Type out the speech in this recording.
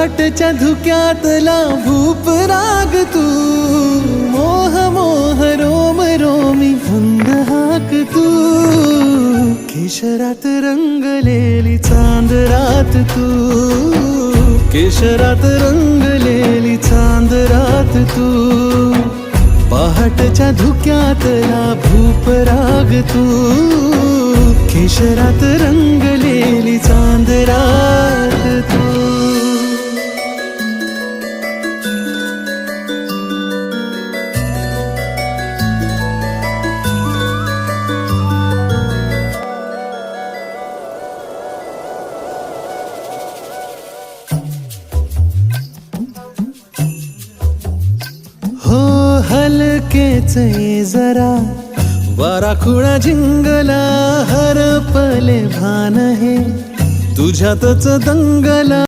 पहाटच्या धुक्यातला भूप राग तू, मोह मोह रोम रोमी धुंद हाक तू, केशरात रंगलेली चांद रात तू, केशरात रंगलेली चांद रात तू, पहाटच्या धुक्यातला भूप राग तू, केशरात रंगलेली चांद रात तू. हो हलकेच ये जरा वारा खुळा झिंगला, हरपले भान हे तुझ्यातच दंगला.